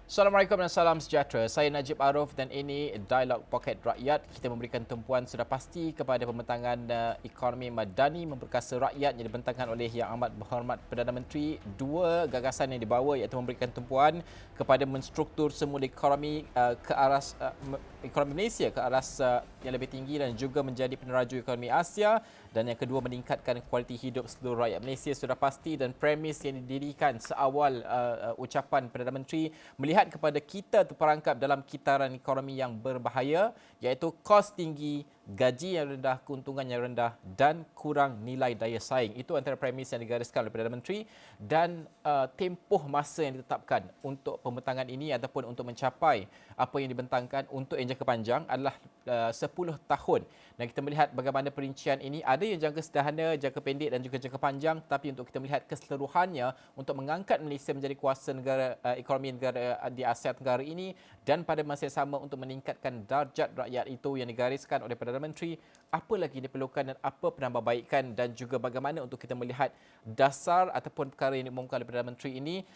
Assalamualaikum dan salam sejahtera. Saya Najib Arif dan ini Dialog Pocket Rakyat. Kita memberikan tumpuan sudah pasti kepada pembentangan ekonomi madani memperkasa rakyat yang dibentangkan oleh Yang Amat Berhormat Perdana Menteri. Dua gagasan yang dibawa iaitu memberikan tumpuan kepada menstruktur semula ekonomi ke arah ekonomi Malaysia ke arah yang lebih tinggi dan juga menjadi peneraju ekonomi Asia, dan yang kedua meningkatkan kualiti hidup seluruh rakyat Malaysia sudah pasti, dan premis yang didirikan seawal ucapan Perdana Menteri melihat kepada kita terperangkap dalam kitaran ekonomi yang berbahaya iaitu kos tinggi, gaji yang rendah, keuntungan yang rendah dan kurang nilai daya saing. Itu antara premis yang digariskan oleh Perdana Menteri, dan tempoh masa yang ditetapkan untuk pembentangan ini ataupun untuk mencapai apa yang dibentangkan untuk yang jangka panjang adalah 10 tahun. Dan kita melihat bagaimana perincian ini, ada yang jangka sederhana, jangka pendek dan juga jangka panjang, tapi untuk kita melihat keseluruhannya untuk mengangkat Malaysia menjadi kuasa negara ekonomi negara di Asia Tenggara ini, dan pada masa yang sama untuk meningkatkan darjat rakyat itu yang digariskan oleh Perdana Menteri, apa lagi diperlukan dan apa penambahbaikan, dan juga bagaimana untuk kita melihat dasar ataupun perkara yang diumumkan oleh Perdana Menteri ini.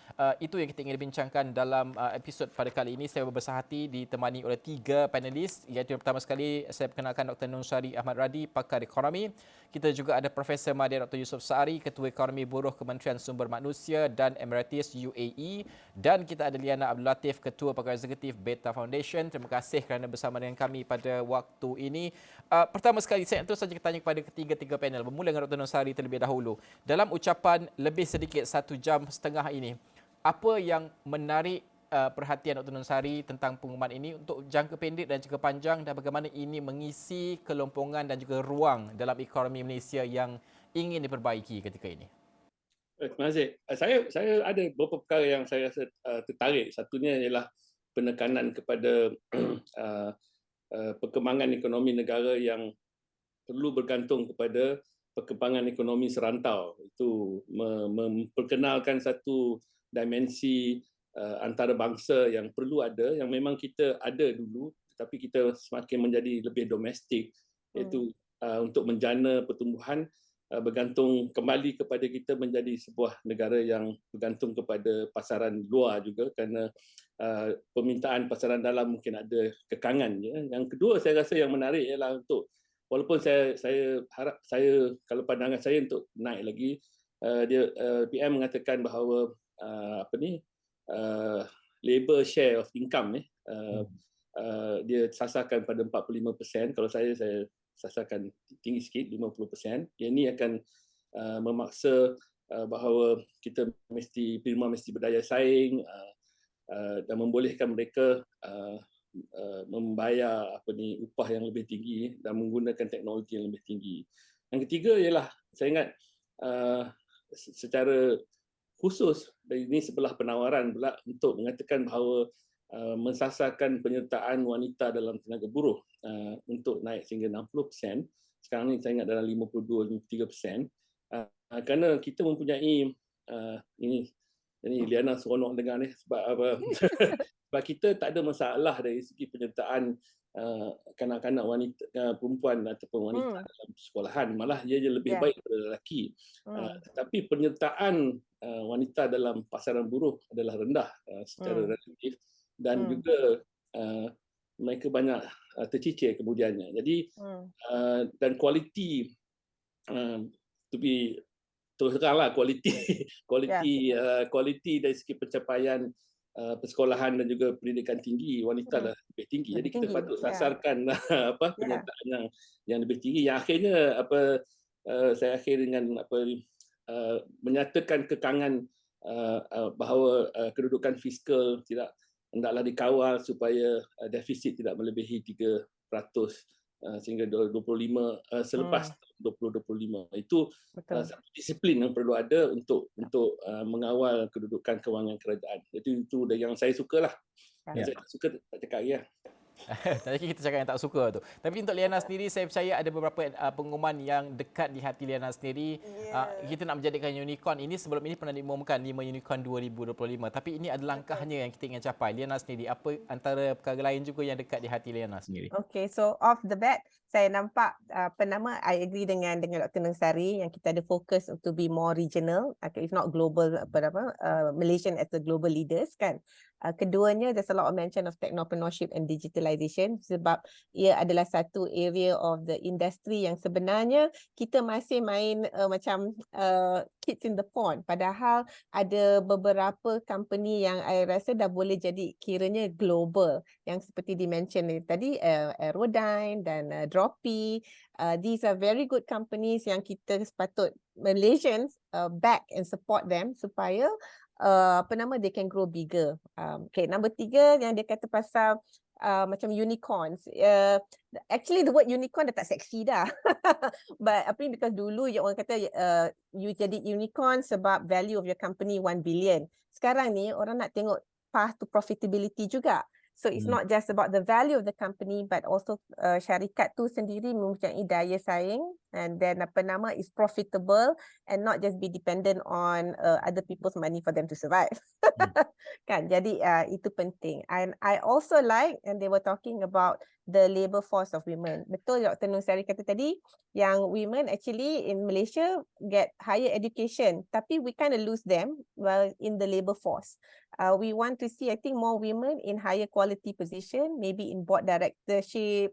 Itu yang kita ingin bincangkan dalam episod pada kali ini. Saya berbesar hati ditemani oleh 3 panelis, iaitu yang pertama sekali saya perkenalkan Dr. Nonsari Ahmad Radi, pakar ekonomi. Kita juga ada Profesor Madya Dr. Yusof Saari, Ketua Ekonomi Buruh Kementerian Sumber Manusia dan Emiratis UAE, dan kita ada Liana Abdul Latif, Ketua Pakar Eksekutif Beta Foundation. Terima kasih kerana bersama dengan kami pada waktu ini. Pertama sekali saya terus saja tanya kepada ketiga-tiga panel, bermula dengan Dr. Nonsari terlebih dahulu. Dalam ucapan lebih sedikit 1 jam setengah ini, apa yang menarik perhatian Dr. Nonsari tentang pengumuman ini untuk jangka pendek dan jangka panjang, dan bagaimana ini mengisi kelompongan dan juga ruang dalam ekonomi Malaysia yang ingin diperbaiki ketika ini? Terima kasih. Saya ada beberapa perkara yang saya rasa tertarik. Satunya ialah penekanan kepada perkembangan ekonomi negara yang perlu bergantung kepada perkembangan ekonomi serantau. Itu memperkenalkan satu dimensi antarabangsa yang perlu ada, yang memang kita ada dulu, tetapi kita semakin menjadi lebih domestik, iaitu untuk menjana pertumbuhan bergantung kembali kepada kita menjadi sebuah negara yang bergantung kepada pasaran luar juga, kerana permintaan pasaran dalam mungkin ada kekangan. Yang kedua saya rasa yang menarik ialah untuk, walaupun saya harap, kalau pandangan saya untuk naik lagi, PM mengatakan bahawa labor share of income dia sasarkan pada 45%. Kalau saya sasarkan tinggi sikit, 50%. Yang ini akan memaksa bahawa kita mesti berdaya saing dan membolehkan mereka membayar upah yang lebih tinggi dan menggunakan teknologi yang lebih tinggi. Yang ketiga ialah, saya ingat secara khusus, ini sebelah penawaran pula untuk mengatakan bahawa mensasarkan penyertaan wanita dalam tenaga buruh untuk naik sehingga 60%. Sekarang ni saya ingat dalam 52-53%. Kerana kita mempunyai ini Liana seronok dengar ni, sebab apa? Sebab kita tak ada masalah dari segi penyertaan kanak-kanak wanita, perempuan ataupun wanita dalam sekolahan. Malah ia lebih baik daripada lelaki. Tetapi penyertaan wanita dalam pasaran buruh adalah rendah secara relatif, dan juga mereka banyak tercicir kemudiannya. Jadi dan kualiti, terus teranglah kualiti dari segi pencapaian persekolahan dan juga pendidikan tinggi wanita dah lebih tinggi. Jadi kita patut sasarkan penyertaan yang lebih tinggi, yang akhirnya saya akhir dengan menyatakan kekangan bahawa kedudukan fiskal hendaklah dikawal supaya defisit tidak melebihi 3% sehingga 2025, selepas 2025. Itu satu disiplin yang perlu ada untuk mengawal kedudukan kewangan kerajaan. Jadi itu yang saya sukalah. Yang saya tak suka tak cakap lagi lah. Tadi kita cakap yang tak suka tu. Tapi untuk Liana sendiri, saya percaya ada beberapa pengumuman yang dekat di hati Liana sendiri. Kita nak menjadikan unicorn ini, sebelum ini pernah diumumkan 5 unicorn 2025. Tapi ini adalah langkahnya yang kita ingin capai. Liana sendiri, apa antara perkara lain juga yang dekat di hati Liana sendiri? Okay, so off the bat, saya nampak I agree dengan Dr. Nungsari yang kita ada fokus to be more regional, if not global, Malaysian as the global leaders kan. Keduanya, there's a lot of mention of technopreneurship and digitalization sebab ia adalah satu area of the industry yang sebenarnya kita masih main macam kids in the pond, padahal ada beberapa company yang I rasa dah boleh jadi kiranya global, yang seperti di-mention tadi, Aerodyne dan Droppy. These are very good companies yang kita sepatut Malaysians back and support them supaya they can grow bigger. Okay, number 3 yang dia kata pasal macam unicorns. Actually the word unicorn dah tak seksi dah. But because dulu orang kata you jadi unicorn sebab value of your company 1 billion. Sekarang ni orang nak tengok path to profitability juga. So it's not just about the value of the company but also syarikat tu sendiri mempunyai daya saing, and then is profitable and not just be dependent on other people's money for them to survive. Kan, jadi itu penting. And I also like, and they were talking about the labour force of women. Betul Dr. Nungsari kata tadi yang women actually in Malaysia get higher education, tapi we kind of lose them in the labour force. We want to see, I think, more women in higher quality position, maybe in board directorship,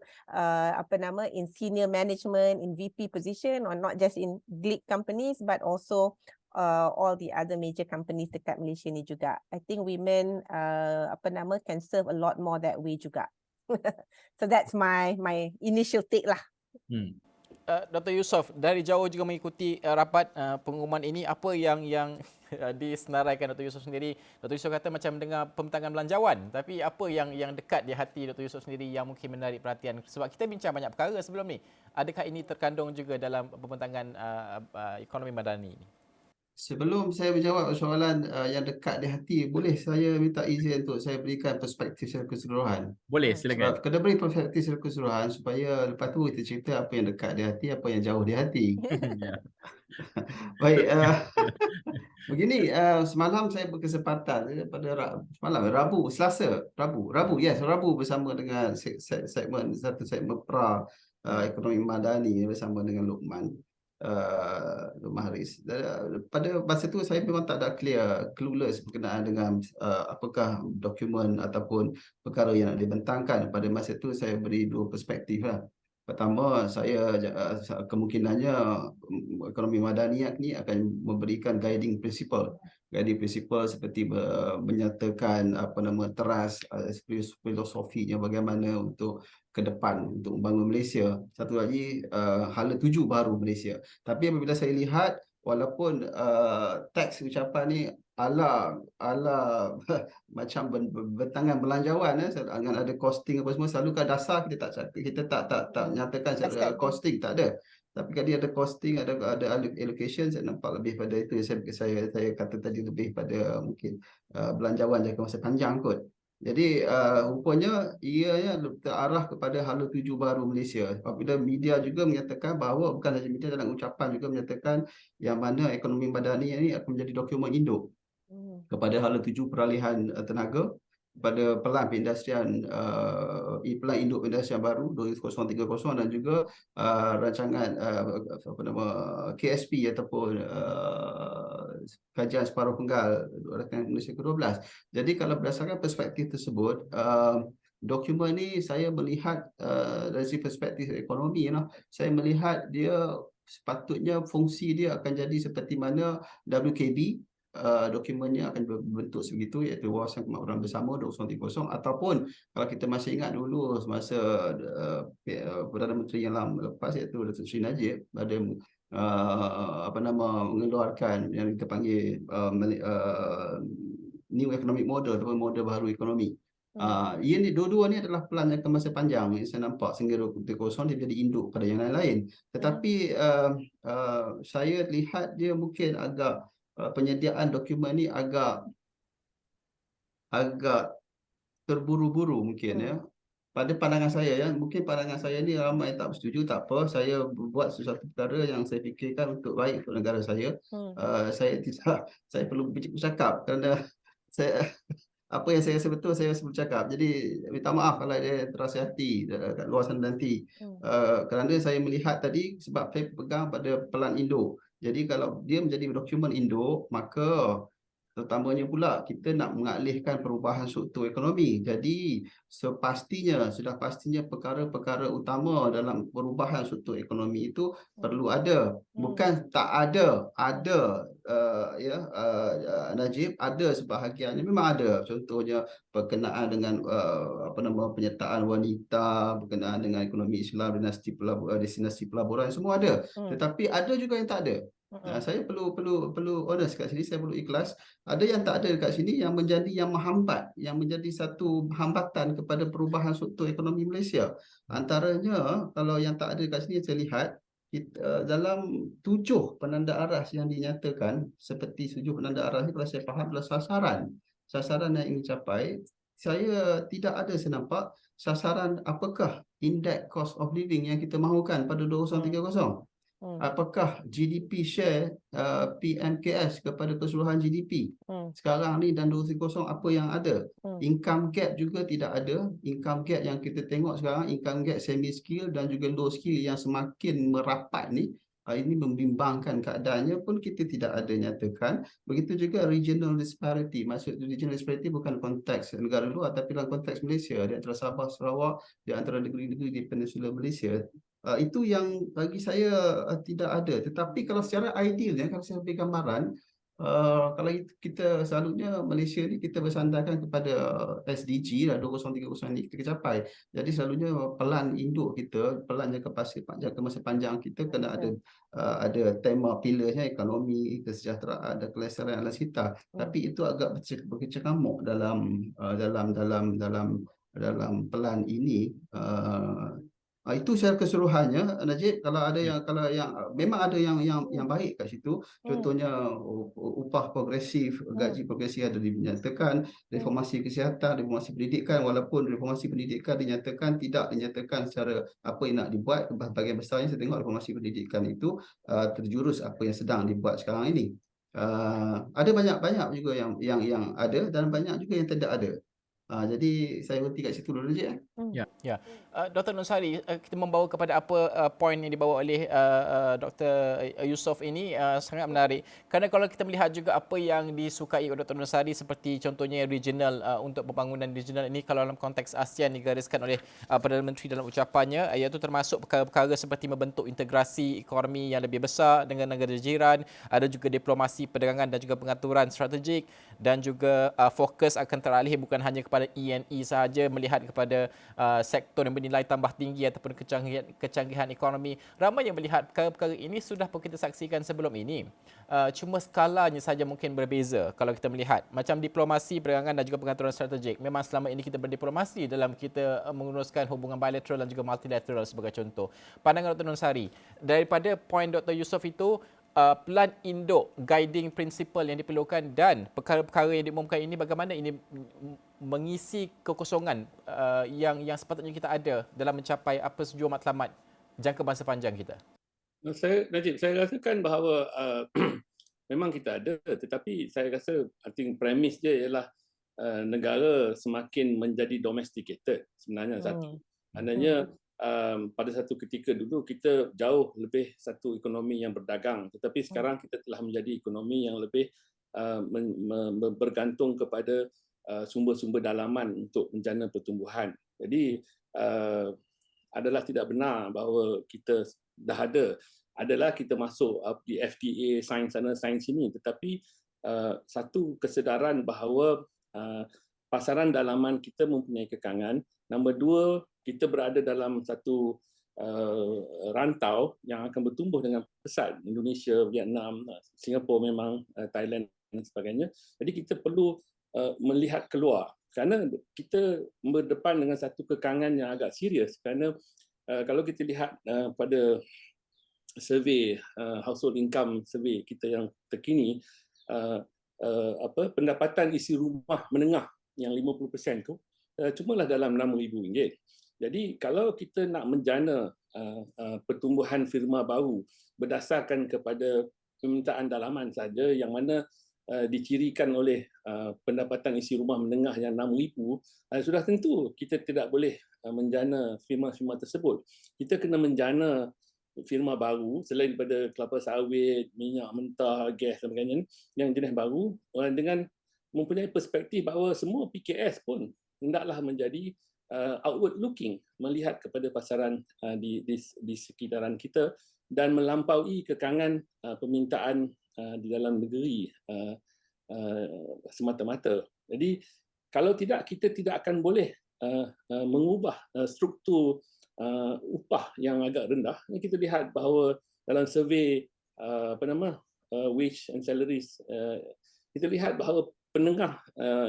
in senior management, in VP position, or not just in big companies, but also all the other major companies dekat Malaysia ni juga. I think women can serve a lot more that way juga. So that's my initial take lah. Dr. Yusof, dari jauh juga mengikuti rapat pengumuman ini, apa yang disenaraikan Dr. Yusof sendiri? Dr. Yusof kata macam dengar pembentangan belanjawan, tapi apa yang dekat di hati Dr. Yusof sendiri yang mungkin menarik perhatian? Sebab kita bincang banyak perkara sebelum ni. Adakah ini terkandung juga dalam pembentangan ekonomi madani ini? Sebelum saya menjawab soalan yang dekat di hati, boleh saya minta izin untuk saya berikan perspektif secara keseluruhan? Boleh, silakan. Sebab kena beri perspektif secara keseluruhan supaya lepas tu kita cerita apa yang dekat di hati, apa yang jauh di hati. Baik, begini, semalam saya berkesempatan pada Rabu bersama dengan satu segmen pra ekonomi madani bersama dengan Luqman Haris. Pada masa tu saya memang tak ada clueless berkenaan dengan apakah dokumen ataupun perkara yang nak dibentangkan. Pada masa tu saya beri dua perspektif lah. Pertama, saya kemungkinannya ekonomi madaniat ni akan memberikan guiding principle seperti menyatakan teras filosofinya bagaimana untuk ke depan untuk membangun Malaysia. Satu lagi hala tuju baru Malaysia. Tapi apabila saya lihat, walaupun teks ucapan ni ala macam bentangan belanjawan, dengan ada costing apa semua, selalu kan dasar kita tak nyatakan secara costing, tak ada. Tapi kalau ada costing, ada allocation, saya nampak lebih pada itu. Saya kata tadi lebih pada mungkin belanjawan jangka masa panjang kot. Jadi rupanya ia terarah kepada hala tuju baru Malaysia. Apabila media juga menyatakan bahawa, bukan sahaja media, dalam ucapan juga menyatakan yang mana ekonomi madani ini akan menjadi dokumen induk kepada hala tuju peralihan tenaga, pada pelan perindustrian pelan induk perindustrian baru 2030 dan juga rancangan KSP ataupun kajian separuh penggal rakan Malaysia ke-12. Jadi kalau berdasarkan perspektif tersebut, dokumen ni saya melihat dari perspektif ekonomi, saya melihat dia sepatutnya fungsi dia akan jadi seperti mana WKB dokumennya akan berbentuk sebegitu, iaitu wawasan kemakmuran bersama 2030, ataupun kalau kita masih ingat dulu semasa Perdana Menteri yang lepas, iaitu Datuk Seri Najib ada mengeluarkan yang kita panggil new economic model atau model baru ekonomi. Ini dua-dua ni adalah pelan jangka masa panjang yang saya nampak sehingga 2030 dia jadi induk pada yang lain-lain. Tetapi saya lihat dia mungkin agak penyediaan dokumen ni agak terburu-buru mungkin ya. Pada pandangan saya, mungkin pandangan saya ni ramai tak bersetuju, tak apa. Saya buat sesuatu perkara yang saya fikirkan untuk baik untuk negara saya. Saya perlu bercakap kerana apa yang saya rasa betul saya rasa bercakap. Jadi minta maaf kalau dia terasa hati kat luar sana nanti. Kerana saya melihat tadi sebab saya pegang pada pelan induk. Jadi kalau dia menjadi dokumen induk, maka terutamanya pula kita nak mengalihkan perubahan struktur ekonomi. Jadi sudah pastinya perkara-perkara utama dalam perubahan struktur ekonomi itu perlu ada. Bukan tak ada, Najib, ada sebahagiannya memang ada. Contohnya berkenaan dengan penyertaan wanita, berkenaan dengan ekonomi Islam, destinasi pelaburan, semua ada. Tetapi ada juga yang tak ada. Saya perlu honest kat sini, saya perlu ikhlas. Ada yang tak ada dekat sini yang menjadi menghambat, yang menjadi satu hambatan kepada perubahan struktur ekonomi Malaysia. Antaranya kalau yang tak ada dekat sini saya lihat dalam 7 penanda aras yang dinyatakan, seperti 7 penanda aras ni kalau saya faham adalah sasaran yang ingin dicapai. Saya tidak ada senampak sasaran apakah indeks cost of living yang kita mahukan pada 2030. Apakah GDP share PMKS kepada keseluruhan GDP sekarang ni dan 2030 apa yang ada? Income gap juga tidak ada. Income gap yang kita tengok sekarang, income gap semi skill dan juga low skill yang semakin merapat ni, ini membimbangkan keadaannya pun kita tidak ada nyatakan. Begitu juga regional disparity. Maksud regional disparity bukan konteks negara luar tapi dalam konteks Malaysia, di antara Sabah, Sarawak, di antara negeri-negeri di Peninsula Malaysia. Itu yang bagi saya tidak ada. Tetapi kalau secara idealnya, kalau saya beri gambaran, kalau kita selalunya Malaysia ni kita bersandarkan kepada SDG lah 2030 ni kita capai. Jadi selalunya pelan induk kita, pelan jangka masa panjang kita kena ada tema pilarnya, ekonomi, kesejahteraan dan kelestarian alam sekitar. Tapi itu agak berkecamuk dalam pelan ini. Itu secara keseluruhannya, Najib. Kalau memang ada yang baik kat situ. Contohnya upah progresif, gaji progresif ada dinyatakan, reformasi kesihatan, reformasi pendidikan, walaupun reformasi pendidikan tidak dinyatakan secara apa yang nak dibuat. Bahagian besarnya saya tengok reformasi pendidikan itu terjurus apa yang sedang dibuat sekarang ini. Ada banyak juga yang ada dan banyak juga yang tidak ada. Jadi saya berhenti kat situ dulu je. Ya. Dr. Nusari, kita membawa kepada apa poin yang dibawa oleh Dr. Yusof ini sangat menarik. Kerana kalau kita melihat juga apa yang disukai oleh Dr. Nusari seperti contohnya regional, untuk pembangunan regional ini, kalau dalam konteks ASEAN digariskan oleh Perdana Menteri dalam ucapannya, iaitu termasuk perkara-perkara seperti membentuk integrasi ekonomi yang lebih besar dengan negara jiran, ada juga diplomasi perdagangan dan juga pengaturan strategik, dan juga fokus akan teralih bukan hanya kepada E&E sahaja, melihat kepada sektor yang bernilai tambah tinggi ataupun kecanggihan ekonomi. Ramai yang melihat perkara-perkara ini sudah pun kita saksikan sebelum ini. Cuma skalanya saja mungkin berbeza kalau kita melihat. Macam diplomasi, perdagangan dan juga pengaturan strategik. Memang selama ini kita berdiplomasi dalam kita menguruskan hubungan bilateral dan juga multilateral sebagai contoh. Pandangan Dr. Nusari, daripada poin Dr. Yusof itu, pelan induk, guiding principle yang diperlukan dan perkara-perkara yang diumumkan ini, bagaimana ini mengisi kekosongan yang sepatutnya kita ada dalam mencapai apa sejumlah matlamat jangka masa panjang kita? Najib, saya rasakan bahawa memang kita ada, tetapi saya rasa premis dia ialah negara semakin menjadi domesticated sebenarnya. Satu, maknanya pada satu ketika dulu kita jauh lebih satu ekonomi yang berdagang, tetapi sekarang kita telah menjadi ekonomi yang lebih bergantung kepada sumber-sumber dalaman untuk menjana pertumbuhan. Jadi adalah tidak benar bahawa kita dah adalah kita masuk di FTA, sains sana, sains sini, tetapi satu kesedaran bahawa pasaran dalaman kita mempunyai kekangan. Nombor dua, kita berada dalam satu rantau yang akan bertumbuh dengan pesat. Indonesia, Vietnam, Singapura memang, Thailand dan sebagainya. Jadi kita perlu melihat keluar kerana kita berdepan dengan satu kekangan yang agak serius. Kerana kalau kita lihat pada survey household income survey kita yang terkini, pendapatan isi rumah menengah yang 50% tu cumalah dalam RM6,000. Jadi kalau kita nak menjana pertumbuhan firma baru berdasarkan kepada permintaan dalaman saja, yang mana dicirikan oleh pendapatan isi rumah menengah yang 6,000, sudah tentu kita tidak boleh menjana firma-firma tersebut. Kita kena menjana firma baru selain daripada kelapa sawit, minyak mentah, gas dan sebagainya yang jenis baru dengan mempunyai perspektif bahawa semua PKS pun hendaklah menjadi outward looking, melihat kepada pasaran di sekitaran kita dan melampaui kekangan permintaan di dalam negeri semata-mata. Jadi kalau tidak, kita tidak akan boleh mengubah struktur upah yang agak rendah. Kita lihat bahawa dalam survey wage and salaries, kita lihat bahawa penengah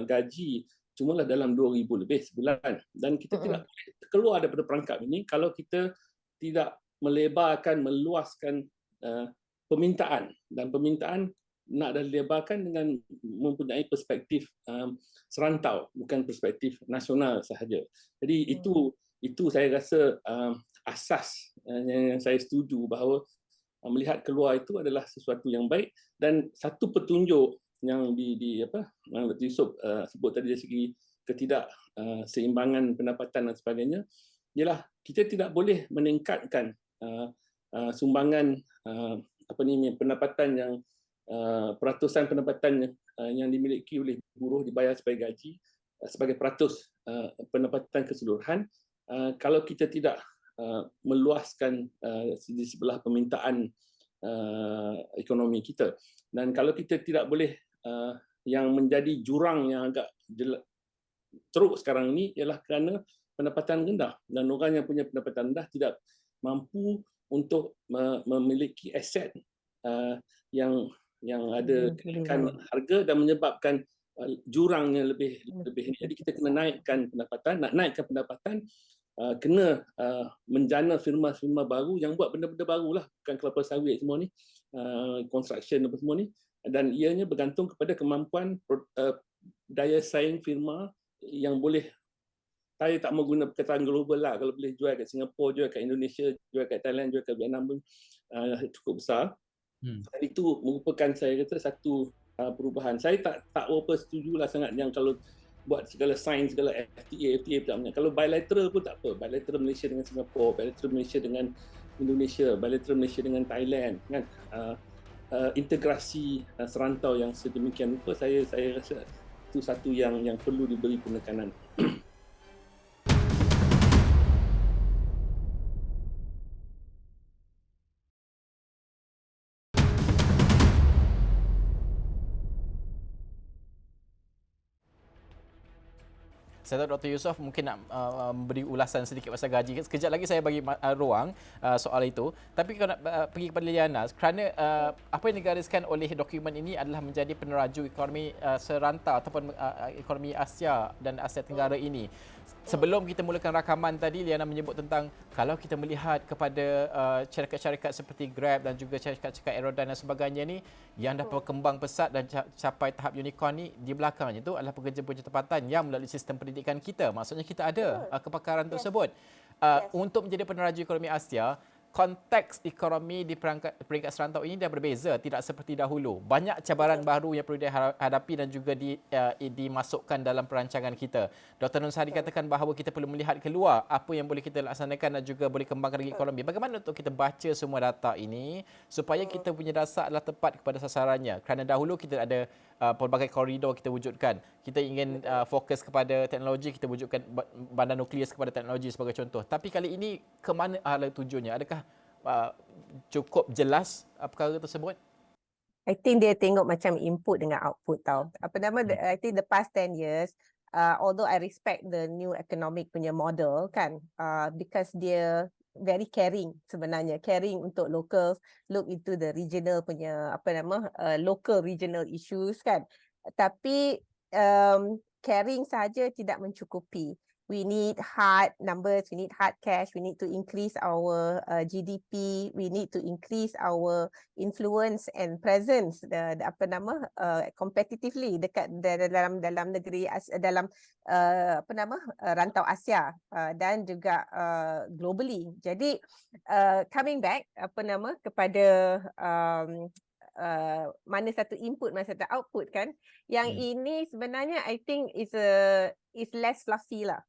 gaji cumalah dalam 2,000 lebih sebulan, dan kita tidak boleh keluar daripada perangkap ini kalau kita tidak meluaskan permintaan, dan permintaan nak dilebarkan dengan mempunyai perspektif serantau, bukan perspektif nasional sahaja. Jadi itu saya rasa asas yang saya setuju bahawa melihat keluar itu adalah sesuatu yang baik, dan satu petunjuk yang Dr. Yusof sebut tadi dari segi ketidakseimbangan pendapatan dan sebagainya ialah kita tidak boleh meningkatkan sumbangan pendapatan yang peratusan pendapatan yang dimiliki oleh buruh dibayar sebagai gaji sebagai peratus pendapatan keseluruhan kalau kita tidak meluaskan di sebelah permintaan ekonomi kita. Dan kalau kita tidak boleh yang menjadi jurang yang agak teruk sekarang ini ialah kerana pendapatan rendah, dan orang yang punya pendapatan rendah tidak mampu untuk memiliki aset yang ada kenaikan harga dan menyebabkan jurangnya lebih ini. Jadi kita kena naikkan pendapatan. Nak naikkan pendapatan kena menjana firma-firma baru yang buat benda-benda barulah, bukan kelapa sawit semua ni, construction apa semua ni, dan ianya bergantung kepada kemampuan daya saing firma yang boleh, saya tak mau guna perkataan global lah, kalau boleh jual kat Singapura, jual kat Indonesia, jual kat Thailand, jual kat Vietnam pun cukup besar. Dan itu merupakan saya kata satu perubahan. Saya tak berapa setujulah sangat yang kalau buat segala sains, segala FTA tak banyak. Kalau bilateral pun tak apa. Bilateral Malaysia dengan Singapura, bilateral Malaysia dengan Indonesia, bilateral Malaysia dengan Thailand, kan? Integrasi serantau yang sedemikian rupa, saya rasa itu satu yang perlu diberi penekanan. Saya tahu Dr. Yusof mungkin nak beri ulasan sedikit pasal gaji. Sekejap lagi saya bagi ruang soal itu. Tapi kalau nak pergi kepada Liliana, kerana apa yang digariskan oleh dokumen ini adalah menjadi peneraju ekonomi serantau ataupun ekonomi Asia dan Asia Tenggara ini. Sebelum kita mulakan rakaman tadi, Liana menyebut tentang kalau kita melihat kepada syarikat-syarikat seperti Grab dan juga syarikat-syarikat Aerodyne dan sebagainya ni yang dah berkembang pesat dan capai tahap unicorn ni, di belakangnya tu adalah pekerja-pekerja tempatan yang melalui sistem pendidikan kita. Maksudnya kita ada kepakaran tersebut. Untuk menjadi peneraju ekonomi Asia, konteks ekonomi di peringkat serantau ini dah berbeza, tidak seperti dahulu. Banyak cabaran baru yang perlu dihadapi dan juga dimasukkan dalam perancangan kita. Dr. Nonsari katakan bahawa kita perlu melihat keluar apa yang boleh kita laksanakan dan juga boleh kembangkan lagi ekonomi. Bagaimana untuk kita baca semua data ini supaya kita punya dasar adalah tepat kepada sasarannya? Kerana dahulu kita ada pelbagai koridor kita wujudkan. Kita ingin fokus kepada teknologi, kita wujudkan bandar nukleus kepada teknologi sebagai contoh. Tapi kali ini ke mana arah tujuannya? Adakah cukup jelas perkara tersebut? I think dia tengok macam input dengan output tau. I think the past 10 years, although I respect the new economic punya model kan, because dia very caring sebenarnya, caring untuk locals, look into the regional punya local regional issues kan. Tapi caring saja tidak mencukupi. We need hard numbers, we need hard cash, we need to increase our GDP, we need to increase our influence and presence competitively dekat dalam negeri, dalam rantau Asia dan juga globally. Jadi coming back kepada mana satu input, mana satu output kan. Yang ini sebenarnya I think is less fluffy lah.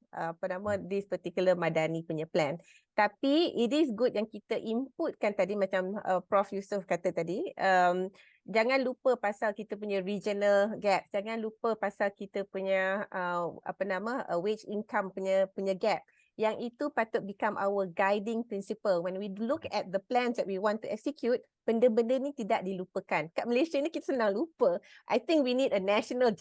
This particular Madani punya plan. Tapi it is good yang kita inputkan tadi macam Prof Yusof kata tadi. Jangan lupa pasal kita punya regional gap. Jangan lupa pasal kita punya wage income punya gap. Yang itu patut become our guiding principle. When we look at the plans that we want to execute, benda-benda ni tidak dilupakan. Kat Malaysia ni kita senang lupa. I think we need a national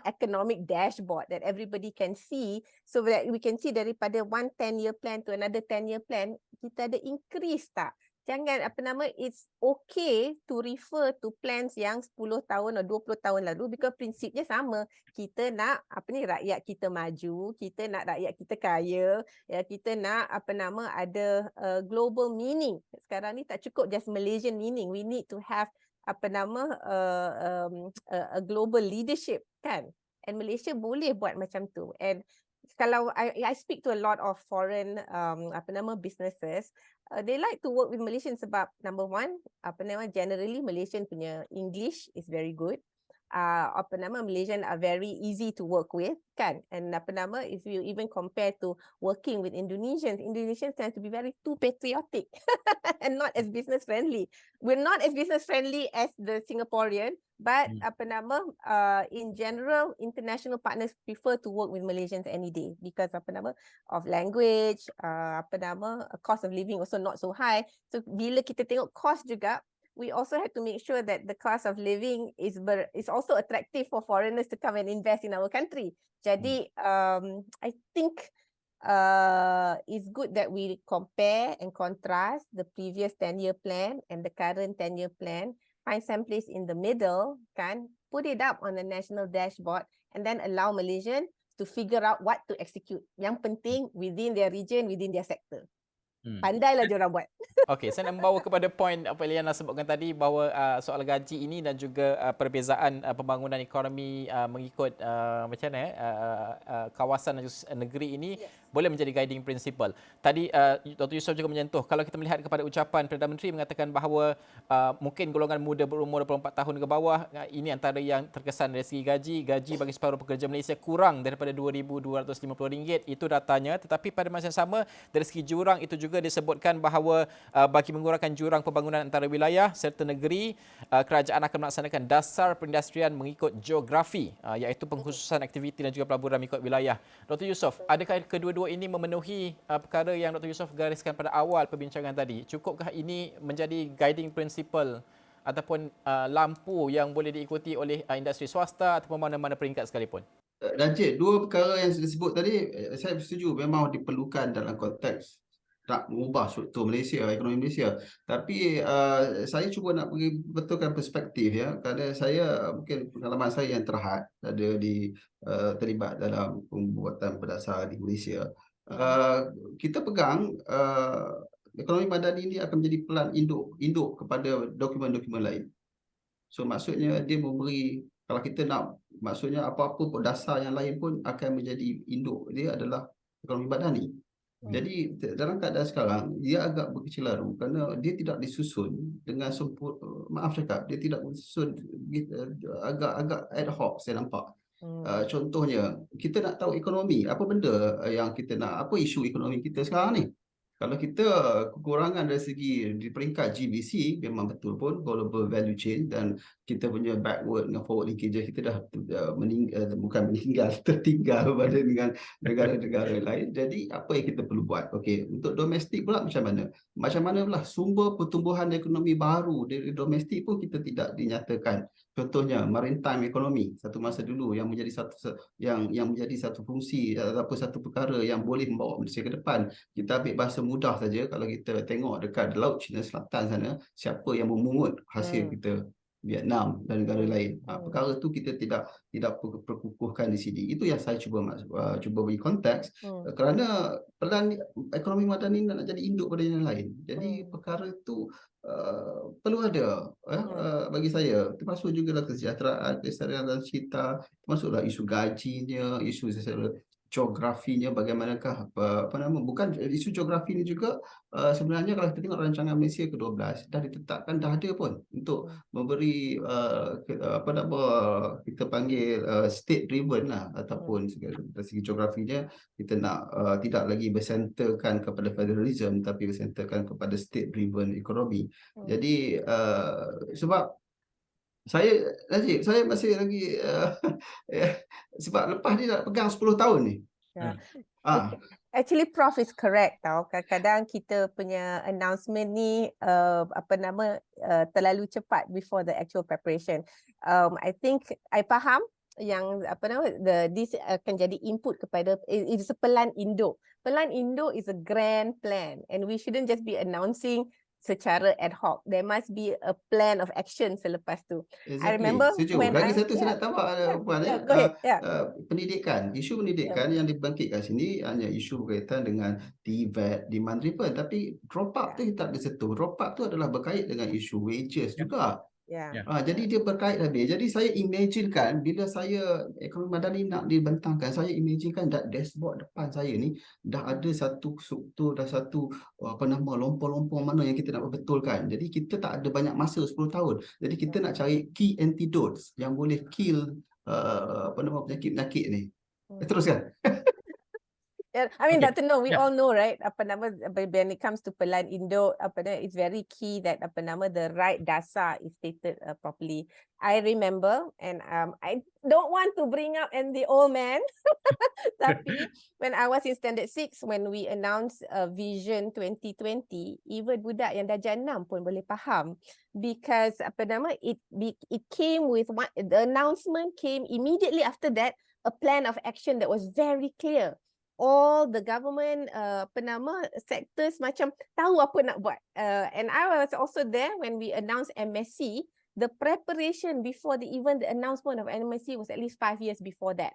economic dashboard that everybody can see, so that we can see daripada one 10-year plan to another 10-year plan, kita ada increase tak? Jangan it's okay to refer to plans yang 10 tahun atau 20 tahun lalu, because prinsipnya sama. Kita nak rakyat kita maju, kita nak rakyat kita kaya, ya, kita nak ada global meaning. Sekarang ni tak cukup just Malaysian meaning. We need to have a global leadership kan. And Malaysia boleh buat macam tu. And kalau I speak to a lot of foreign businesses, they like to work with Malaysians sebab number one, generally Malaysian punya English is very good. Malaysian are very easy to work with kan. And if you even compare to working with Indonesians tend to be very too patriotic and not as business friendly. We're not as business friendly as the Singaporean, but in general international partners prefer to work with Malaysians any day because of language, cost of living also not so high. So bila kita tengok cost juga, we also have to make sure that the cost of living is also attractive for foreigners to come and invest in our country. Jadi I think it's good that we compare and contrast the previous 10-year plan and the current 10-year plan, find some place in the middle, kan, put it up on the national dashboard, and then allow Malaysian to figure out what to execute. Yang penting within their region, within their sector. Pandailah diorang buat. Okey, saya nak membawa kepada poin apa Liana sebutkan tadi bahawa soal gaji ini dan juga perbezaan pembangunan ekonomi mengikut macam mana kawasan dan negeri ini boleh menjadi guiding principle. Tadi Dr. Yusof juga menyentuh, kalau kita melihat kepada ucapan Perdana Menteri mengatakan bahawa mungkin golongan muda berumur 24 tahun ke bawah, ini antara yang terkesan dari segi gaji bagi separuh pekerja Malaysia kurang daripada RM2,250. Itu datanya. Tetapi pada masa yang sama dari segi jurang itu juga disebutkan bahawa bagi mengurangkan jurang pembangunan antara wilayah serta negeri, kerajaan akan melaksanakan dasar perindustrian mengikut geografi, iaitu pengkhususan aktiviti dan juga pelaburan mengikut wilayah. Dr. Yusof, adakah kedua-dua ini memenuhi perkara yang Dr. Yusof gariskan pada awal perbincangan tadi? Cukupkah ini menjadi guiding principle ataupun lampu yang boleh diikuti oleh industri swasta ataupun mana-mana peringkat sekalipun? Rajit, dua perkara yang disebut tadi, saya setuju memang diperlukan dalam konteks nak mengubah struktur Malaysia, ekonomi Malaysia. Tapi saya cuba nak bagi betulkan perspektif ya, kerana saya mungkin pengalaman saya yang terhad ada terlibat dalam pembuatan berdasar di Malaysia. Kita pegang ekonomi madani ini akan menjadi pelan induk kepada dokumen-dokumen lain. So maksudnya dia memberi, kalau kita nak, maksudnya apa-apa dasar yang lain pun akan menjadi induk dia adalah ekonomi madani. Jadi dalam keadaan sekarang dia agak berkecilaru kerana dia tidak disusun dengan maaf cakap, dia tidak disusun agak ad hoc saya nampak. Contohnya kita nak tahu ekonomi, apa benda yang kita nak, apa isu ekonomi kita sekarang ni. Kalau kita kekurangan dari segi di peringkat GBC, memang betul pun global value chain, dan kita punya backward dengan forward linkage kita dah tertinggal berbanding dengan negara-negara lain. Jadi apa yang kita perlu buat? Okey, untuk domestik pula macam mana? Macam mana pula sumber pertumbuhan ekonomi baru dari domestik pun kita tidak dinyatakan. Contohnya maritime economy, satu masa dulu yang menjadi satu fungsi ataupun satu perkara yang boleh membawa Malaysia ke depan. Kita ambil bahasa mudah saja, kalau kita tengok dekat Laut Cina Selatan sana, siapa yang memungut hasil kita? Vietnam dan negara lain. Perkara tu kita tidak perkukuhkan di sini. Itu yang saya cuba bagi konteks, kerana pelan ekonomi madani nak jadi induk pada yang lain. Jadi perkara tu perlu ada bagi saya, termasuk juga kesejahteraan, kesejahteraan cita, termasuklah isu gajinya, isu geografinya bagaimanakah bukan isu geografi ni juga sebenarnya kalau kita tengok rancangan Malaysia ke-12 dah ditetapkan, dah ada pun untuk memberi kita panggil state driven lah, ataupun dari segi geografinya kita nak tidak lagi bersenterkan kepada federalism tapi bersenterkan kepada state driven economy. Jadi sebab Najib, saya masih lagi sebab lepas ni nak pegang 10 tahun ni. Yeah. Ah, Actually, Prof is correct tau. Kadang-kadang kita punya announcement ni terlalu cepat before the actual preparation. I think I faham yang this akan jadi input kepada it is a Pelan Indo. Pelan Indo is a grand plan and we shouldn't just be announcing secara ad hoc. There must be a plan of action selepas tu. exactly. I remember Setuju. when Lagi satu saya nak tambah Puan, go ahead. pendidikan. Isu pendidikan yang dibangkitkan sini hanya isu berkaitan dengan DVET, demand driven, tapi drop up tu tak disentuh. Drop up tu adalah berkait dengan isu wages juga. Jadi dia berkait habis. Jadi saya imaginekan bila saya ekonomi madani nak dibentangkan, saya imaginekan dashboard depan saya ni dah ada satu struktur, dah satu lompong-lompong mana yang kita nak betulkan. Jadi kita tak ada banyak masa 10 tahun. Jadi kita nak cari key antidotes yang boleh kill penyakit-penyakit ni. Teruskan. Yeah, I mean, Dr. No, we all know, right? When it comes to Pelan Indo, it's very key that the right dasar is stated properly. I remember, and I don't want to bring up the old man, tapi when I was in Standard 6, when we announced Vision 2020, even budak yang darjah 6 pun boleh faham, because it came with the announcement came immediately after that, a plan of action that was very clear. All the government sectors macam tahu apa nak buat. And I was also there when we announced MSc. The preparation before the announcement of MSc was at least 5 years before that.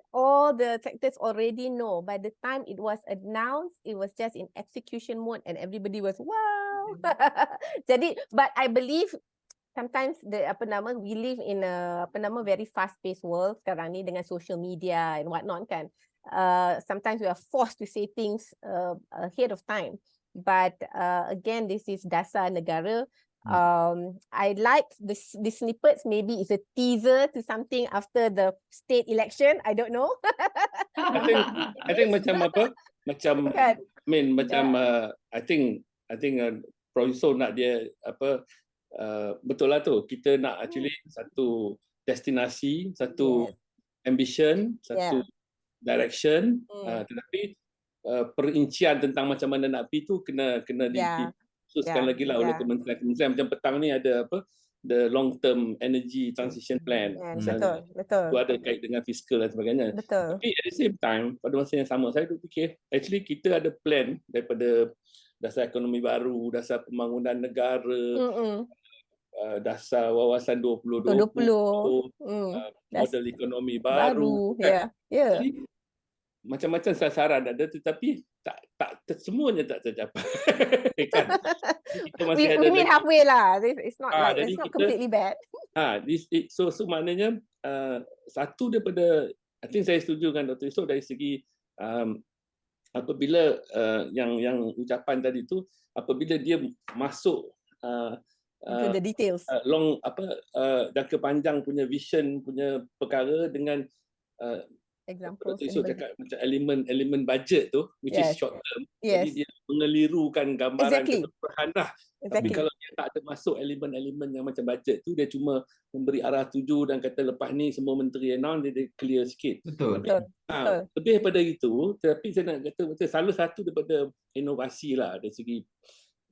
All the sectors already know. By the time it was announced, it was just in execution mode and everybody was wow. Jadi, but I believe sometimes we live in a very fast-paced world sekarang ni dengan social media and whatnot kan. Sometimes we are forced to say things ahead of time. But again, this is dasar negara. I like the snippets. Maybe it's a teaser to something after the state election. I don't know. I think macam apa? Macam I think Prof Yusof nak dia apa? Betul lah tu. Kita nak actually satu destinasi, satu ambition, satu direction, tetapi perincian tentang macam mana nak pergi tu kena dikhususkan lagi lah oleh kementerian-kementerian. Macam petang ni ada apa, the long term energy transition plan, betul itu ada kait dengan fiskal dan sebagainya. Tapi at the same time, pada masa yang sama saya fikir actually kita ada plan daripada dasar ekonomi baru, dasar pembangunan negara, dasar wawasan 2020, model ekonomi baru. Jadi macam-macam sasaran ada, tetapi tak semuanya tak tercapai. Kan? Kita masih we mean halfway lah. It's not it's not completely bad. So maknanya satu daripada, I think saya setuju dengan Dr. Yusof dari segi apabila yang ucapan tadi tu, apabila dia masuk into the details, jangka panjang punya vision punya perkara dengan example Esok cakap macam elemen budget tu, which is short term. Jadi dia mengelirukan gambaran keseluruhan lah. Tapi kalau dia tak ada masuk elemen-elemen yang macam budget tu, dia cuma memberi arah tuju dan kata lepas ni semua menteri announce, dia clear sikit. Betul. Lebih daripada itu, tapi saya nak kata salah satu daripada inovasi lah dari segi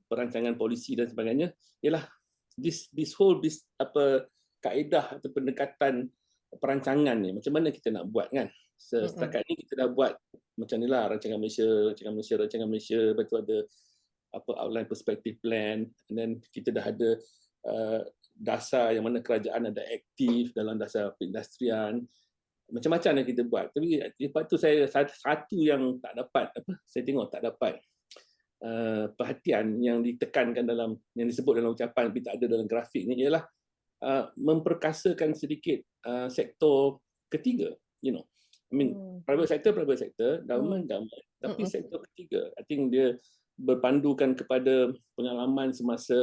perancangan polisi dan sebagainya ialah this whole kaedah atau pendekatan perancangan ni, macam mana kita nak buat kan. Setakat ni kita dah buat macam ni lah, rancangan Malaysia, lepas tu ada outline perspective plan, and then kita dah ada dasar yang mana kerajaan ada aktif dalam dasar perindustrian, macam-macam yang kita buat. Tapi lepas tu saya satu yang tak dapat, saya tengok tak dapat perhatian yang ditekankan dalam, yang disebut dalam ucapan tapi tak ada dalam grafik ni, ialah memperkasakan sedikit sektor ketiga, I mean, private sector, government. Tapi sektor ketiga, I think dia berpandukan kepada pengalaman semasa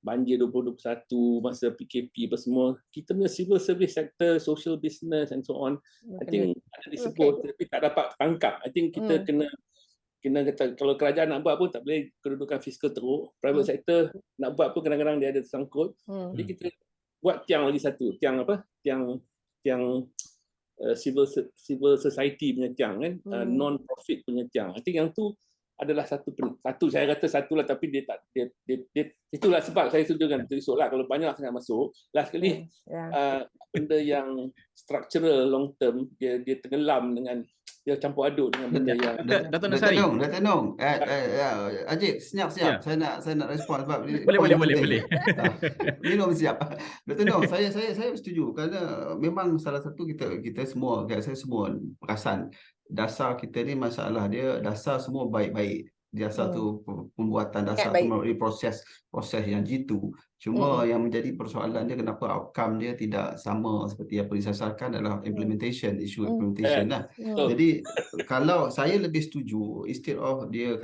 banjir 2021, masa PKP apa semua. Kita punya civil service sector, social business and so on, I think ada disebut tapi tak dapat tangkap. I think kita kena kata, kalau kerajaan nak buat pun tak boleh kedudukan fiskal teruk. Private sector nak buat pun kadang-kadang dia ada tersangkut. Jadi kita buat tiang lagi satu, tiang apa? Tiang civil society punya tiang kan, non-profit punya tiang. I think yang tu adalah satu saya kata satulah, tapi dia itulah sebab saya setuju dengan Dr. Yusof lah, kalau banyak sangat masuk last kali benda yang structural long term dia tenggelam dengan, dia campur aduk dengan benda yang Dato' Nong, Ajib, senyap. Saya nak respon sebab boleh. Minum siap. Dato' Nong, saya setuju kerana memang salah satu kita semua, saya semua perasan dasar kita ni, masalah dia dasar semua baik-baik. Dasar tu pembuatan dasar tu melalui proses yang jitu. Cuma yang menjadi persoalan dia, kenapa outcome dia tidak sama seperti apa disasarkan adalah implementation lah. Jadi kalau saya lebih setuju, instead of dia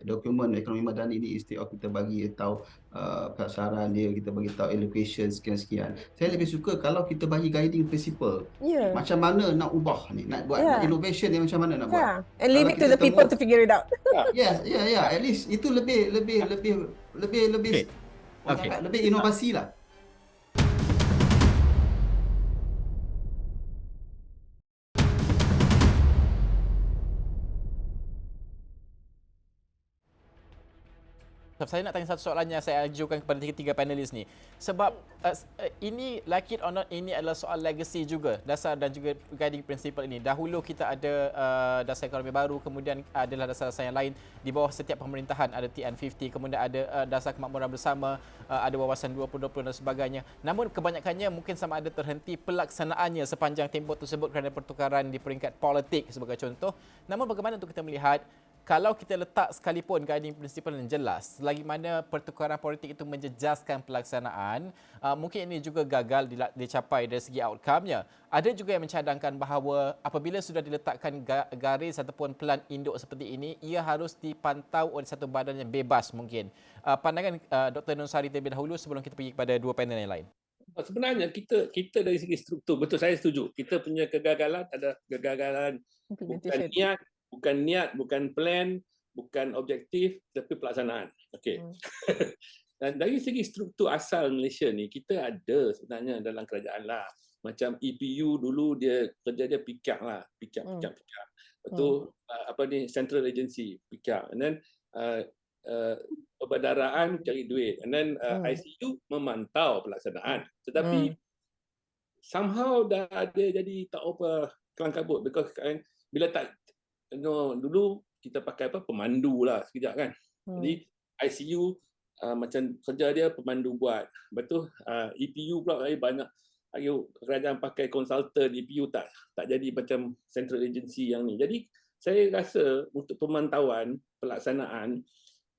dokumen ekonomi madani ni, instead of kita bagi tahu pelasaran dia, kita bagi tahu allocation sekian-sekian, saya lebih suka kalau kita bagi guiding principle. Macam mana nak ubah ni, nak buat innovation ni, macam mana nak buat. And leave it to the people to figure it out. At least itu lebih lebih inovasi lah. Saya nak tanya satu soalan yang saya ajukan kepada tiga panelis ni. Sebab ini, like it or not, ini adalah soal legacy juga. Dasar dan juga guiding principle ini. Dahulu kita ada dasar ekonomi baru, kemudian adalah dasar-dasar yang lain di bawah setiap pemerintahan. Ada TN50, kemudian ada dasar kemakmuran bersama, ada wawasan 2020 dan sebagainya. Namun kebanyakannya mungkin sama ada terhenti pelaksanaannya sepanjang tempoh tersebut kerana pertukaran di peringkat politik sebagai contoh. Namun bagaimana untuk kita melihat, kalau kita letak sekalipun guiding principle yang jelas, selagi mana pertukaran politik itu menjejaskan pelaksanaan, mungkin ini juga gagal dicapai dari segi outcome-nya. Ada juga yang mencadangkan bahawa apabila sudah diletakkan garis ataupun pelan induk seperti ini, ia harus dipantau oleh satu badan yang bebas mungkin. Pandangan Dr. Nonsari terlebih dahulu sebelum kita pergi kepada dua panel yang lain. Sebenarnya kita dari segi struktur, betul, saya setuju. Kita punya kegagalan ada kegagalan bukan niat, bukan plan, bukan objektif, tapi pelaksanaan. Okey. Dan dari segi struktur asal Malaysia ni, kita ada sebenarnya dalam kerajaan lah. Macam EPU dulu dia kerja dia pikak lah, pikak. Betul, Central Agency pikak. And then perbendaharaan cari duit. And then ICU memantau pelaksanaan. Tetapi somehow dah ada jadi tak apa kelang kabut, because bila tak dulu kita pakai pemandu lah sekejap kan. Jadi ICU macam kerja dia pemandu buat. Betul, EPU pula banyak kerajaan pakai konsultan, EPU tak jadi macam central agency yang ni. Jadi saya rasa untuk pemantauan pelaksanaan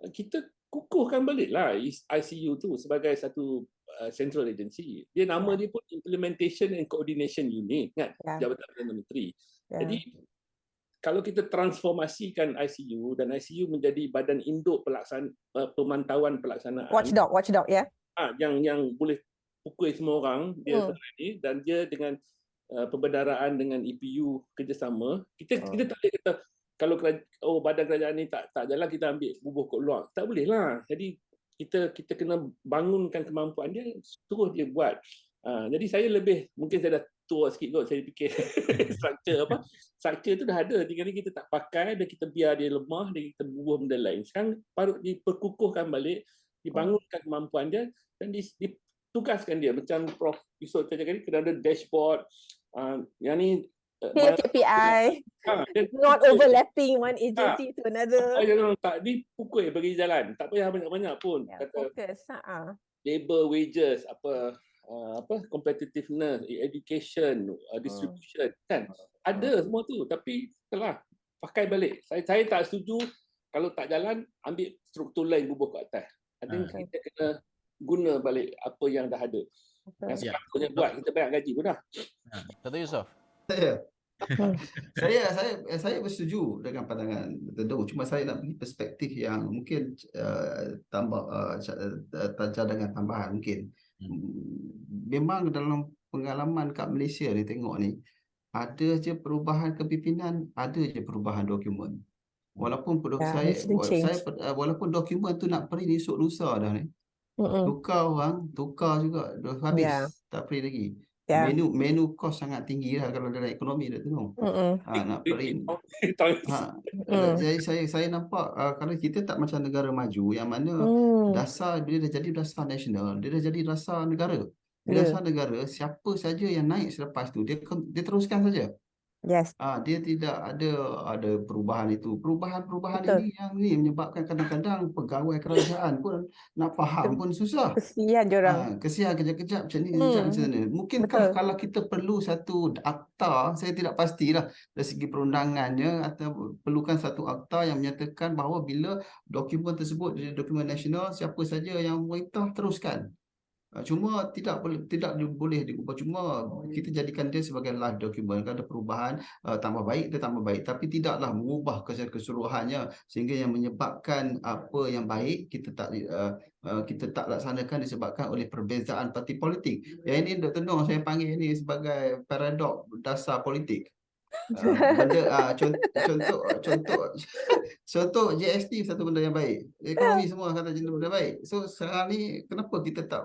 kita kukuhkan baliklah ICU tu sebagai satu central agency. Dia nama dia pun Implementation and Coordination Unit kan, Jabatan Perdana Menteri. Jadi kalau kita transformasikan ICU dan ICU menjadi badan induk pemantauan pelaksanaan, watchdog yang boleh pukul semua orang dia ni, dan dia dengan perbendaharaan dengan EPU kerjasama, kita tak boleh kata kalau badan kerajaan ni tak jalan kita ambil bubuh kat luar, tak boleh lah. Jadi kita kena bangunkan kemampuan dia, suruh dia buat. Jadi saya mungkin saya dah tua sikit kot, saya fikir struktur tu dah ada, tinggal ni kita tak pakai dan kita biar dia lemah dan kita bubuh benda lain. Sekarang perlu diperkukuhkan balik, dibangunkan kemampuan dia dan ditugaskan dia, macam Prof Yusof cakap tadi, kena ada dashboard yang ni KPI, not overlapping one agency to another. Tak dipukul bagi jalan, tak payah banyak-banyak pun. Fokus. Labor, wages, competitiveness, education, distribution, kan ada semua tu, tapi telah pakai balik. Saya tak setuju kalau tak jalan ambil struktur lain bubuh kat atas. Kita kena guna balik apa yang dah ada. Yang sekarang punya buat, kita bayar gaji pun dah. Dr. Yusof. saya. Hmm. Saya bersetuju dengan pandangan Dr. Cuma saya nak beri perspektif yang mungkin cadangan tambahan mungkin. Memang dalam pengalaman kat Malaysia ni tengok ni, ada je perubahan kepimpinan, ada je perubahan dokumen. Walaupun Instant change. walaupun dokumen tu nak print esok lusa dah ni. Tukar orang, tukar juga habis, tak print lagi. Menu kos sangat tinggi lah kalau dalam ekonomi dah tengok. Nak print. Saya nampak kalau kita tak macam negara maju yang mana dasar dia dah jadi dasar nasional, dia dah jadi dasar negara. Dasar negara, siapa saja yang naik selepas tu dia teruskan saja. Yes. Dia tidak ada perubahan itu. Perubahan ini yang ni menyebabkan kadang-kadang pegawai kerajaan pun nak faham pun susah. Kesian diorang. Kesian kejap-kejap macam ni, kejap macam mana. Mungkinkah kalau kita perlu satu akta, saya tidak pastilah dari segi perundangannya, atau perlukan satu akta yang menyatakan bahawa bila dokumen tersebut jadi dokumen nasional, siapa saja yang pemerintah teruskan. Cuma tidak boleh diubah. Cuma kita jadikan dia sebagai live document. Kalau ada perubahan tambah baik, dia tambah baik. Tapi tidaklah mengubah keseluruhannya sehingga yang menyebabkan apa yang baik kita tak laksanakan disebabkan oleh perbezaan parti politik. Yang ini Dr. Noor saya panggil ini sebagai paradok dasar politik. Contoh GST satu benda yang baik, ekonomi semua kata jenis benda baik. So sekarang ni kenapa kita tak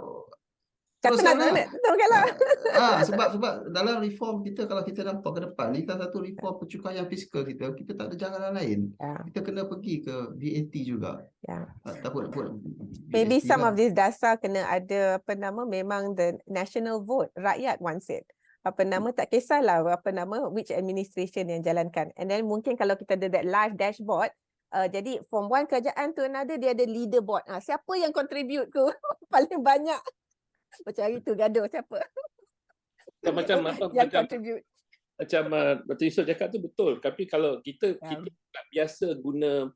sebab dalam reform kita, kalau kita nampak ke depan ni, salah satu reform pencukaian fiskal kita tak ada jalan lain. Kita kena pergi ke VAT juga. Maybe some of this dasar kena ada memang the national vote, rakyat wants it. Tak kisahlah which administration yang jalankan. And then mungkin kalau kita ada that live dashboard, jadi from one kerajaan to another dia ada leaderboard. Siapa yang contribute ke paling banyak? Macam hari tu gaduh siapa? Macam contribute. Macam Dr. Yusof cakap tu betul. Tapi kalau kita tak biasa guna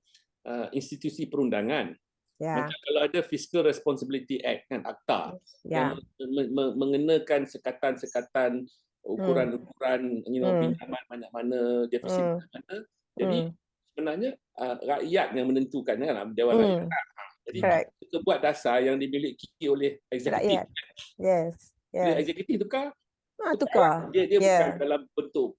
institusi perundangan. Macam kalau ada Fiscal Responsibility Act kan, ACTA, yang mengenakan sekatan-sekatan ukuran-ukuran pinjaman banyak mana, defisit banyak mana. Jadi sebenarnya rakyat yang menentukan kan, Dewan Rakyat. Jadi kita buat dasar yang dimiliki oleh eksekutif. Yes. Bila eksekutif tukar, dia bukan dalam bentuk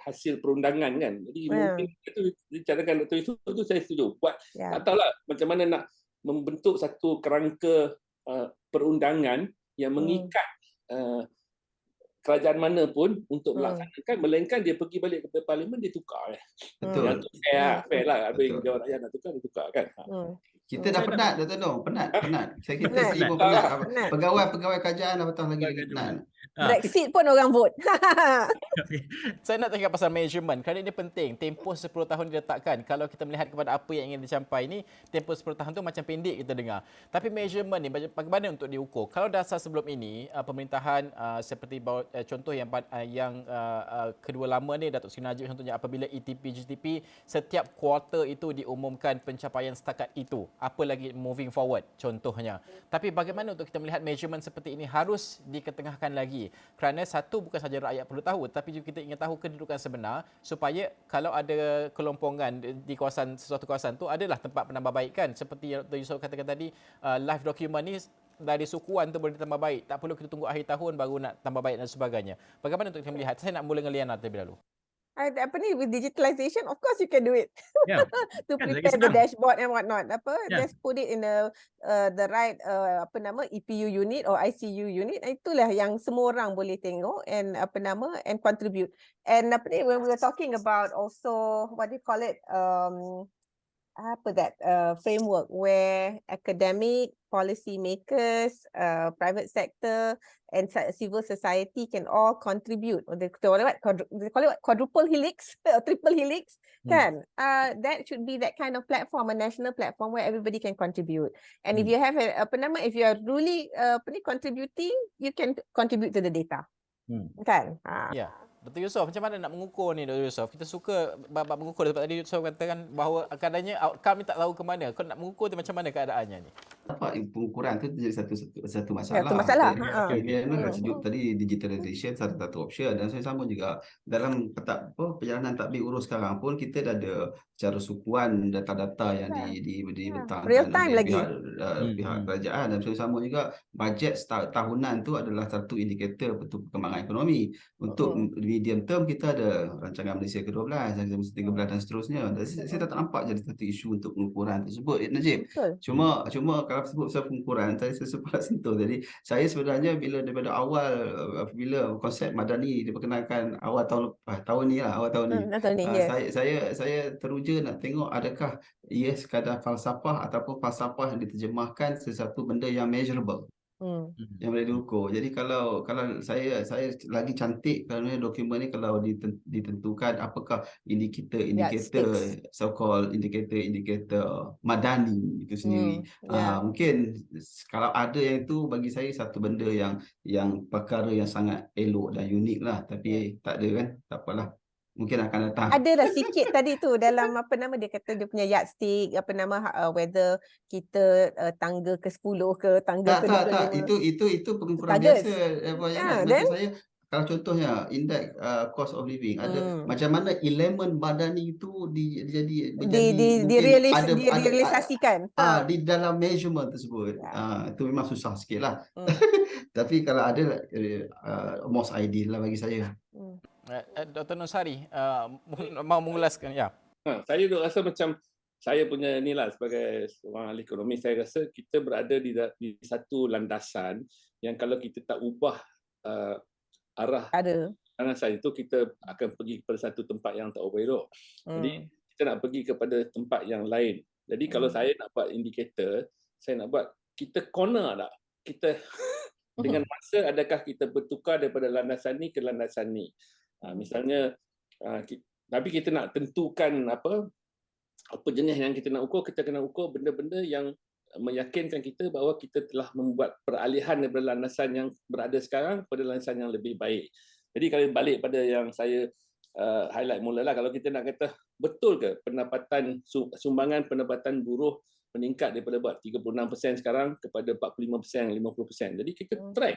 hasil perundangan kan. Jadi mungkin itu dicarakan Dr. Yusof tu saya setuju. Tak tahulah macam mana nak membentuk satu kerangka perundangan yang mengikat kerajaan mana pun untuk melaksanakan, melainkan dia pergi balik ke Parlimen, dia tukar. Betul. Yang tu fair lah. Apa yang Dewan Rakyat nak tukar, dia tukar kan. Kita dah penat, Dr. Noor. Penat. Saya kita sendiri pun penat. Pegawai kerajaan apatah lagi penat. Brexit pun orang vote. Saya nak tanya pasal measurement. Kerana ini penting. Tempoh 10 tahun diletakkan. Kalau kita melihat kepada apa yang ingin dicapai ni, tempoh 10 tahun tu macam pendek kita dengar. Tapi measurement ni bagaimana untuk diukur? Kalau dasar sebelum ini, pemerintahan seperti contoh yang kedua lama ni, Datuk Seri Najib contohnya, apabila ETP, GTP, setiap kuarter itu diumumkan pencapaian setakat itu. Apa lagi moving forward contohnya. Tapi bagaimana untuk kita melihat measurement seperti ini harus diketengahkan lagi. Kerana satu, bukan sahaja rakyat perlu tahu, tapi juga kita ingin tahu kedudukan sebenar supaya kalau ada kelompongan di sesuatu kawasan tu adalah tempat penambahbaikan. Seperti yang Dr. Yusof katakan tadi, live document ni dari sukuan tu boleh ditambah baik. Tak perlu kita tunggu akhir tahun baru nak tambah baik dan sebagainya. Bagaimana untuk kita melihat? Saya nak mula dengan Liana terlebih dahulu. With digitalization, of course you can do it. To prepare the dashboard and whatnot. Just put it in the right EPU unit or ICU unit. Itulah yang semua orang boleh tengok and and contribute. And when we were talking about also what do you call it, framework where academic, policy makers, private sector and civil society can all contribute. They call it quadruple helix or triple helix, kan? That should be that kind of platform, a national platform where everybody can contribute. And if you have if you are really contributing, you can contribute to the data, kan? Yeah. Dr. Yusof, macam mana nak mengukur ni Dr. Yusof? Kita suka bab mengukur sebab tadi Yusof katakan bahawa kadangnya outcome ni tak tahu ke mana. Kau nak mengukur tu macam mana keadaannya ni? nampak pengukuran tu jadi satu Satu masalah. masalah. Memang sejuk tadi digitalization satu option, dan saya sama juga dalam perjalanan tadbir urus sekarang pun kita dah ada cara sukuan data-data yang dibentangkan Real time oleh lagi. pihak kerajaan, dan sama juga bajet tahunan tu adalah satu indikator betul perkembangan ekonomi. Untuk medium term kita ada rancangan Malaysia ke-12, rancangan Malaysia 13 dan seterusnya. Dan saya tak nampak jadi satu isu untuk pengukuran tersebut, Najib. Betul. Cuma kalau sebut pasal pengukuran, tadi saya sempat sentuh. Jadi saya sebenarnya bila daripada awal apabila konsep Madani diperkenalkan awal tahun ni lah, awal tahun ni. Betul ni, yes. Saya teruja nak tengok adakah ia sekadar falsafah ataupun falsafah yang diterjemahkan sesuatu benda yang measurable, yang boleh diukur. Jadi kalau saya lagi cantik kerana dokumen ni kalau ditentukan apakah indikator so called indikator Madani itu sendiri. Mungkin kalau ada yang itu, bagi saya satu benda yang perkara yang sangat elok dan unik lah, tapi tak ada kan, tak apalah, mungkin akan datang. Ada dah sikit tadi tu dalam dia kata dia punya yardstick, whether kita tangga ke-10 ke tangga ke-25. Itu pengukuran biasa. Maksud saya, kalau contohnya indeks cost of living, ada macam mana elemen Madani itu direalisasikan di dalam measurement tersebut. Itu memang susah sikit lah. Tapi kalau ada most ideal lah bagi saya. Dr. Nusari, mau mengulaskan ya? Saya rasa macam saya punya ni lah, sebagai seorang ahli ekonomi, saya rasa kita berada di satu landasan yang kalau kita tak ubah arah landasan itu, kita akan pergi kepada satu tempat yang tak berelok. Jadi kita nak pergi kepada tempat yang lain. Jadi kalau saya nak buat indikator, saya nak buat kita corner tak? Kita dengan masa, adakah kita bertukar daripada landasan ni ke landasan ni? Misalnya, tapi kita nak tentukan apa jenis yang kita nak ukur, kita kena ukur benda-benda yang meyakinkan kita bahawa kita telah membuat peralihan daripada landasan yang berada sekarang pada landasan yang lebih baik. Jadi kalau balik pada yang saya highlight mula lah, kalau kita nak kata betul ke sumbangan pendapatan buruh meningkat daripada buat 36% sekarang kepada 45%, 50%. Jadi kita track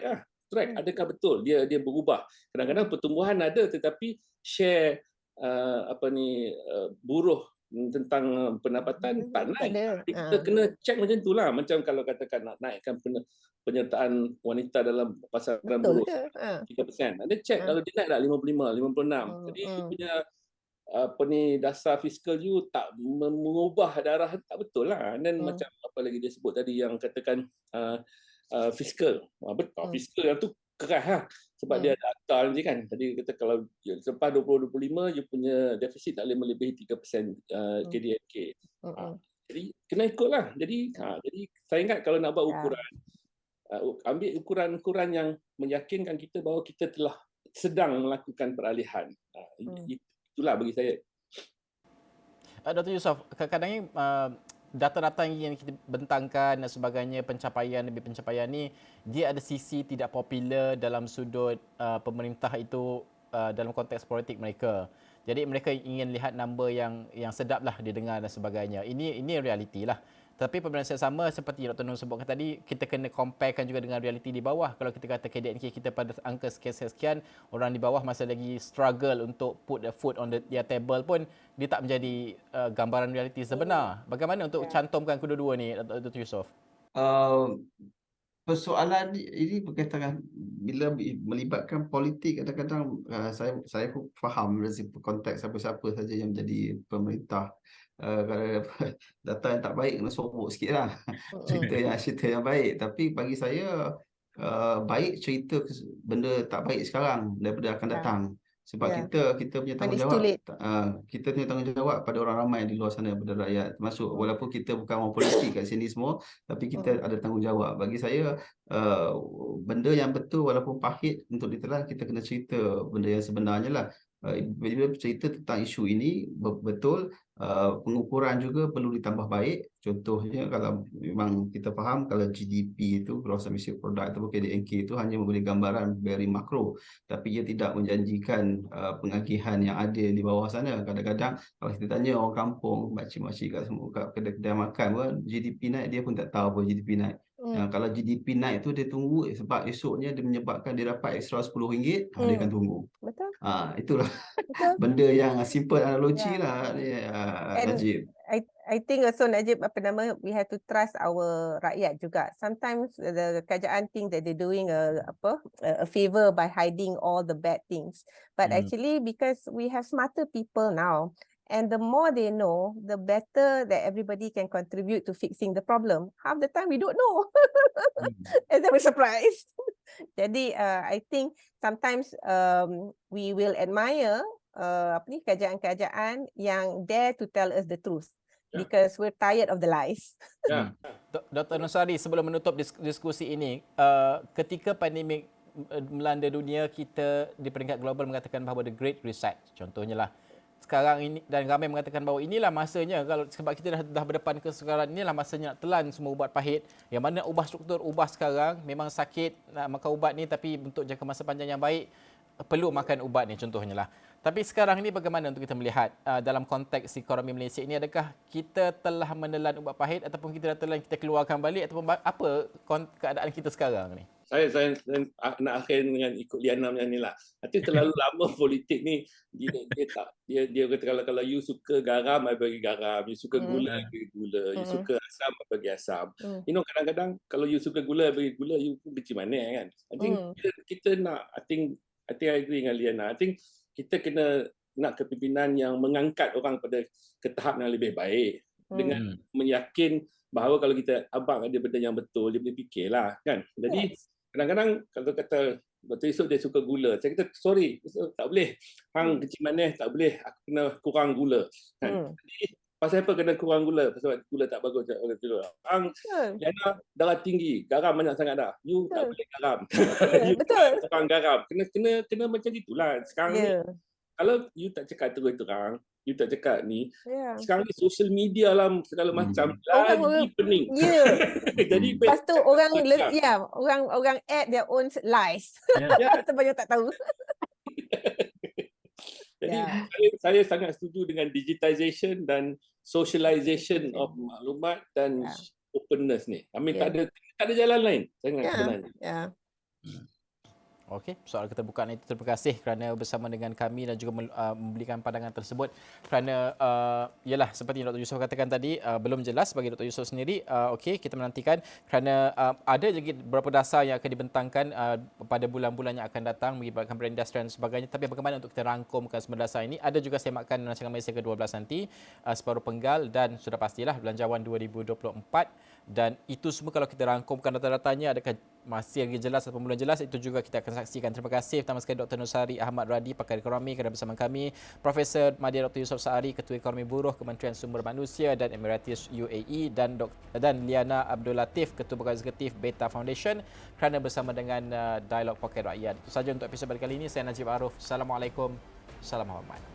adakah betul dia berubah. Kadang-kadang pertumbuhan ada, tetapi share buruh tentang pendapatan tak naik. Kita kena check macam itulah. Macam kalau katakan nak naikkan penyertaan wanita dalam pasaran buruh 3%. Ada check kalau dia naik tak 55, 56. Jadi dia punya dasar fiskal you tak mengubah darah, tak betul lah. Dan macam apa lagi dia sebut tadi yang katakan fiskal. Betul, fiskal yang tu keras lah. Sebab dia ada akta nanti kan. Tadi kata kalau selepas 2025 you punya defisit tak boleh melebihi 3% KDNK. Jadi kena ikutlah. Jadi saya ingat kalau nak buat ukuran, ambil ukuran-ukuran yang meyakinkan kita bahawa kita telah sedang melakukan peralihan. Itulah bagi saya. Dr. Yusof, kadang-kadang ni data-data yang kita bentangkan dan sebagainya, pencapaian demi pencapaian ni, dia ada sisi tidak popular dalam sudut pemerintah itu dalam konteks politik mereka. Jadi mereka ingin lihat number yang sedap lah didengar dan sebagainya. Ini realiti lah. Tapi pada masa sama, seperti Dr. Nur sebutkan tadi, kita kena comparekan juga dengan realiti di bawah. Kalau kita kata KDNK kita pada angka sekian-sekian, orang di bawah masih lagi struggle untuk put the food on their table pun, dia tak menjadi gambaran realiti sebenar. Bagaimana untuk cantumkan kedua-dua ni, Dr. Yusof? Persoalan ini berkaitan bila melibatkan politik, kadang-kadang saya faham dari konteks siapa-siapa saja yang menjadi pemerintah. Kalau data yang tak baik, kena sobok sikit lah. cerita yang baik. Tapi bagi saya, baik cerita benda tak baik sekarang daripada akan datang. Sebab kita punya tanggungjawab, kita punya tanggungjawab pada orang ramai di luar sana, pada rakyat. Termasuk walaupun kita bukan orang politik kat sini semua, tapi kita ada tanggungjawab. Bagi saya, benda yang betul walaupun pahit untuk ditelan, kita kena cerita benda yang sebenarnya lah. Bila bercerita tentang isu ini, betul pengukuran juga perlu ditambah baik. Contohnya kalau memang kita faham kalau GDP itu, Gross Domestic Product atau KDNK itu hanya memberi gambaran very makro, tapi ia tidak menjanjikan pengagihan yang adil di bawah sana. Kadang-kadang kalau kita tanya orang kampung, makcik-makcik kat semua kat kedai-kedai makan pun, GDP naik dia pun tak tahu apa GDP naik. Kalau GDP naik tu dia tunggu sebab esoknya dia menyebabkan dia dapat extra RM10, dia akan tunggu. Betul. Itulah Betul. benda yang simple analogi Yeah. lah And Najib. I think also Najib, we have to trust our rakyat juga. Sometimes the kerajaan think that they're doing a favor by hiding all the bad things. But actually, because we have smarter people now, and the more they know, the better that everybody can contribute to fixing the problem. Half the time we don't know. And then we're surprised. Jadi I think sometimes we will admire kerajaan-kerajaan yang dare to tell us the truth, because we're tired of the lies. Dr. Nosari, sebelum menutup diskusi ini, ketika pandemik melanda dunia, kita di peringkat global mengatakan bahawa the great reset, contohnya lah sekarang ini, dan ramai mengatakan bahawa inilah masanya, kalau sebab kita dah berdepan ke sekarang, inilah masanya nak telan semua ubat pahit, yang mana ubah struktur, ubah sekarang, memang sakit nak makan ubat ni, tapi untuk jangka masa panjang yang baik perlu makan ubat ni, contohnya lah. Tapi sekarang ni bagaimana untuk kita melihat dalam konteks ekonomi Malaysia ini, adakah kita telah menelan ubat pahit ataupun kita dah telan, kita keluarkan balik, ataupun apa keadaan kita sekarang ni? Saya nak akhir dengan ikut Liana macam ni lah. Nanti terlalu lama politik ni, dia kata kalau you suka garam, I bagi garam. You suka gula, I bagi gula. You suka asam, I bagi asam. You know, kadang-kadang kalau you suka gula, I bagi gula, you pun benci manis kan. I think kita nak, I think I agree dengan Liana. I think kita kena nak kepimpinan yang mengangkat orang pada ke tahap yang lebih baik. Dengan meyakin bahawa kalau kita abang ada benda yang betul, dia boleh fikirlah kan. Jadi kadang-kadang kalau kata Dr. Yusof dia suka gula, saya kata sorry, tak boleh. Hang kecil manis tak boleh, aku kena kurang gula. Kan? Jadi pasal apa kena kurang gula? Pasal gula tak bagus. Hang Liana darah tinggi, garam banyak sangat dah. You tak boleh garam. Betul. Kurang garam. Kena macam itulah. Sekarang ni kalau you tak cakap terang, you tak cakap ni, sekarang ni social media lah segala macam lagi pening. Jadi lepas tu orang add their own lies. Kita banyak tak tahu. Jadi saya sangat setuju dengan digitization dan socialization of maklumat dan openness ni. Tak ada jalan lain sebenarnya. Okey, soal keterbukaan itu, terima kasih kerana bersama dengan kami dan juga memberikan pandangan tersebut. Kerana ialah seperti Dr. Yusof katakan tadi, belum jelas bagi Dr. Yusof sendiri. Okey, kita menantikan kerana ada lagi beberapa dasar yang akan dibentangkan pada bulan-bulan yang akan datang melibatkan perindustrian dan sebagainya. Tapi bagaimana untuk kita rangkumkan semua dasar ini? Ada juga semakan rancangan Malaysia ke-12 nanti, separuh penggal, dan sudah pastilah Belanjawan 2024. Dan itu semua kalau kita rangkumkan data-datanya, adakah masih lagi jelas ataupun belum jelas, itu juga kita akan saksikan. Terima kasih pertama sekali Dr. Nosari Ahmad Radi, pakar ekonomi, kerana bersama kami. Profesor Madya Dr. Yusof Saari, Ketua Ekonomi Buruh Kementerian Sumber Manusia dan Emiratus UAE, dan Liana Abdul Latif, Ketua Pegawai Eksekutif Beta Foundation, kerana bersama dengan Dialog Pocket Rakyat. Itu sahaja untuk episod kali ini. Saya Najib Arif. Assalamualaikum. Salam hormat.